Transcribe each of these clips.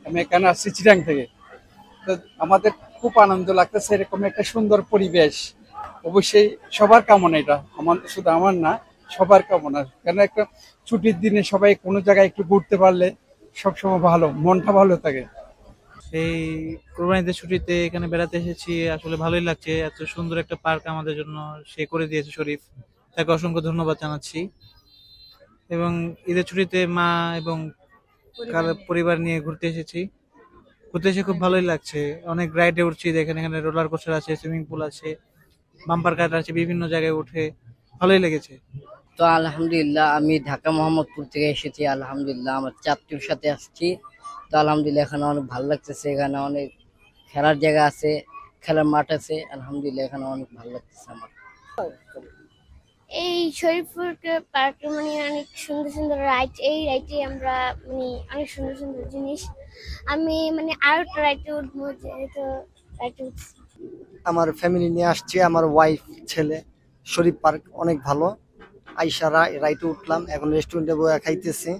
আমি এখানে আসছি চিরাং থেকে। তো আমাদের খুব আনন্দ লাগতেছে, এরকম একটা সুন্দর পরিবেশ। অবশ্যই সবার কামনা এটা, আমার শুধু আমার না, সবার কামনা। কেন একটা ছুটির দিনে সবাই কোনো জায়গায় একটু ঘুরতে পারলে সবসময় ভালো, মনটা ভালো থাকে। এই কোরবানিতে ছুটিতে এখানে বেড়াতে এসেছি, আসলে ভালোই লাগছে। এত সুন্দর একটা পার্ক আমাদের জন্য সে করে দিয়েছে শরীফ, তাকে অসংখ্য ধন্যবাদ জানাচ্ছি। এবং ঈদের ছুটিতে মা এবং পরিবার নিয়ে ঘুরতে এসেছি। ঘুরতে এসে খুব ভালোই লাগছে। অনেক রাইডে উঠছি, দেখেন এখানে রোলার কোস্টার আছে, সুইমিং পুল আছে, বাম্পার কার আছে, বিভিন্ন জায়গায় উঠে ভালোই লেগেছে। তো আলহামদুলিল্লাহ আমি ঢাকা মোহাম্মদপুর থেকে এসেছি। আলহামদুলিল্লাহ আমার চাচার সাথে আসছি। তো আলহামদুলিল্লাহ এখানে অনেক ভালো লাগতেছে। এখানে অনেক খেলার জায়গা আছে, খেলার মাঠ আছে। আলহামদুলিল্লাহ এখানে অনেক ভালো লাগতেছে আমার। এই শরীফপুর পার্কে মানে অনেক সুন্দর সুন্দর রাইড, এই রাইডে আমরা মানে অনেক সুন্দর সুন্দর জিনিস। আমি মানে আরো একটা রাইডে উঠবো, যেহেতু রাইডে উঠছি। আমার ফ্যামিলি নিয়ে আসছি, আমার ওয়াইফ, ছেলে। শরীফ পার্ক অনেক ভালো। আইসা রাইটে উঠলাম, এখন রেস্টুরেন্টে বসে খাইতেছি।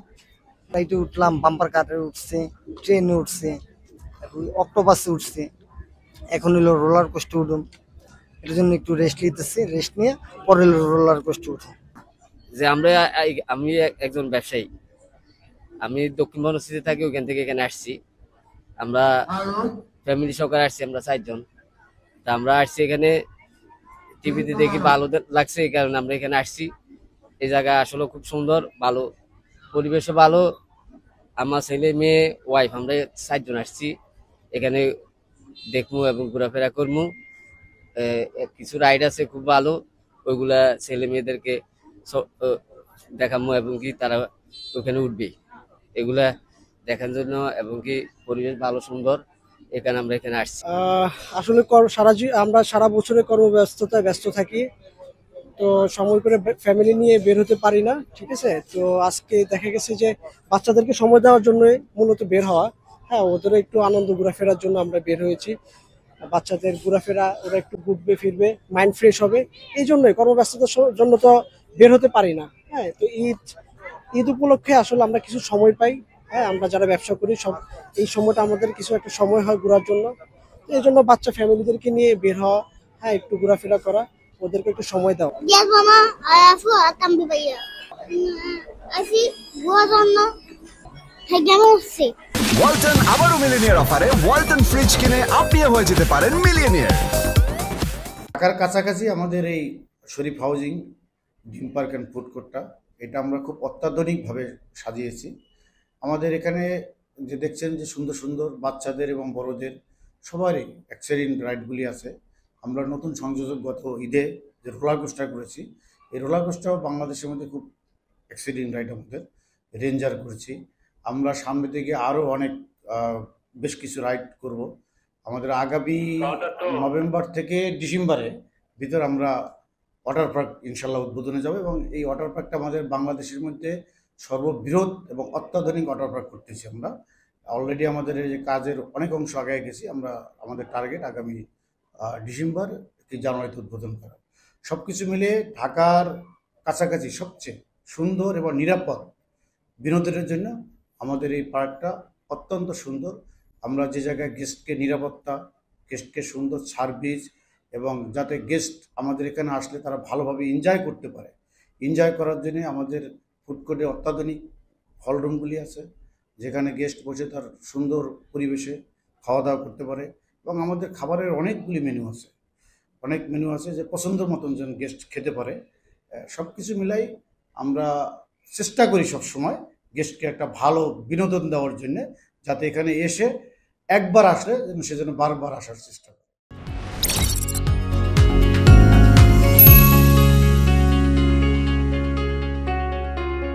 রাইটে উঠলাম, বাম্পার কারে উঠছে, ট্রেনে উঠছে, এখন অক্টোপাসে উঠছে, এখন হলো রোলার কোস্টার উঠুন। এর জন্য একটু রেস্ট নিতেছি, রেস্ট নিয়ে পরে রোলার কোস্টার উঠুন। যে আমি একজন ব্যবসায়ী, আমি দক্ষিণ বনশ্রীতে থাকি, ওখান থেকে এখানে আসছি। আমরা ফ্যামিলি সহকারে আসছি, আমরা 4 জন। তা আমরা আসছি এখানে, টিভিতে দেখি ভালো লাগছে, এই কারণে আমরা এখানে আসছি। এই জায়গা আসলে খুব সুন্দর, ভালো পরিবেশও ভালো। আমার ছেলে, মেয়ে, ওয়াইফ, আমরা 4 জন আসছি এখানে দেখবো এবং ঘোরাফেরা করবো। কিছু রাইড আছে খুব ভালো, ওইগুলা ছেলে মেয়েদেরকে দেখাবো এবং কি তারা ওখানে উঠবে, এগুলা দেখার জন্য। এবং কি পরিবেশ ভালো সুন্দর, এখানে আমরা এখানে আসছি। আসলে আমরা সারা বছরের কর্মব্যস্ততায় ব্যস্ত থাকি, তো সময় করে ফ্যামিলি নিয়ে বের হতে পারি না। ঠিক আছে, তো আজকে দেখা গেছে যে বাচ্চাদেরকে সময় দেওয়ার জন্য মূলত বের হওয়া। হ্যাঁ, ওদের একটু আনন্দ ঘোরাফেরার জন্য আমরা বের হয়েছি। বাচ্চাদের ঘোরাফেরা, ওরা একটু ঘুরবে ফিরবে, মাইন্ড ফ্রেশ হবে। এই জন্যই কর্মব্যস্ততার জন্য তো বের হতে পারি না। হ্যাঁ, তো ঈদ উপলক্ষে আসলে আমরা কিছু সময় পাই। হ্যাঁ, আমরা যারা ব্যবসা করি সব এই সময়টা আমাদের কিছু একটা সময় হয় ঘোরার জন্য। এই জন্য বাচ্চা ফ্যামিলিদেরকে নিয়ে বের হওয়া, হ্যাঁ, একটু ঘোরাফেরা করা, ওদেরকে একটু সময় দাও। Yes, mama, I have to come to you. I see was on the Hagamosi. Walton আবারও মিলিনিয়ার অফারে ওয়ালটন ফ্রিজ কিনে আপনিও হয়ে যেতে পারেন মিলিয়নিয়ার। ঢাকার কাছাকাছি আমাদের এই Sharif housing dream park and food কোর্টটা, এটা আমরা খুব অত্যাধুনিকভাবে সাজিয়েছি। আমাদের এখানে যে দেখছেন যে সুন্দর সুন্দর বাচ্চাদের এবং বড়দের সবারই এক্সেরিন রাইডগুলি আছে। আমরা নতুন সংযোজক গত ঈদে যে রোলার কোস্টার করেছি, এই রোলার কোস্টারও বাংলাদেশের মধ্যে খুব এক্সেরিন রাইড আমাদের রেঞ্জার করেছি। আমরা সামনে থেকে আরও অনেক বেশ কিছু রাইড করব। আমাদের আগামী নভেম্বর থেকে ডিসেম্বরের ভিতর আমরা ওয়াটার পার্ক ইনশাল্লাহ উদ্বোধনে যাব, এবং এই ওয়াটার পার্কটা আমাদের বাংলাদেশের মধ্যে সর্ববৃহৎ এবং অত্যাধুনিক ওয়াটার পার্ক করতেছি আমরা। অলরেডি আমাদের এই যে কাজের অনেক অংশ আগে গেছি আমরা। আমাদের টার্গেট আগামী ডিসেম্বর কি জানুয়ারিতে উদ্বোধন করা। সব কিছু মিলে ঢাকার কাছাকাছি সবচেয়ে সুন্দর এবং নিরাপদ বিনোদনের জন্য আমাদের এই পার্কটা অত্যন্ত সুন্দর। আমরা যে জায়গায় গেস্টকে নিরাপত্তা, গেস্টকে সুন্দর সার্ভিস, এবং যাতে গেস্ট আমাদের এখানে আসলে তারা ভালোভাবে এনজয় করতে পারে, এনজয় করার জন্য আমাদের ফুড কোর্টে অত্যাধুনিক হলরুমগুলি আছে, যেখানে গেস্ট বসে তার সুন্দর পরিবেশে খাওয়া দাওয়া করতে পারে। এবং আমাদের খাবারের অনেকগুলি মেনু আছে, অনেক মেনু আছে যে পছন্দের মতন যেন গেস্ট খেতে পারে। সব কিছু মিলাই আমরা চেষ্টা করি সবসময় গেস্টকে একটা ভালো বিনোদন দেওয়ার জন্যে, যাতে এখানে এসে একবার আসলে সে যেন বারবার আসার চেষ্টা করে।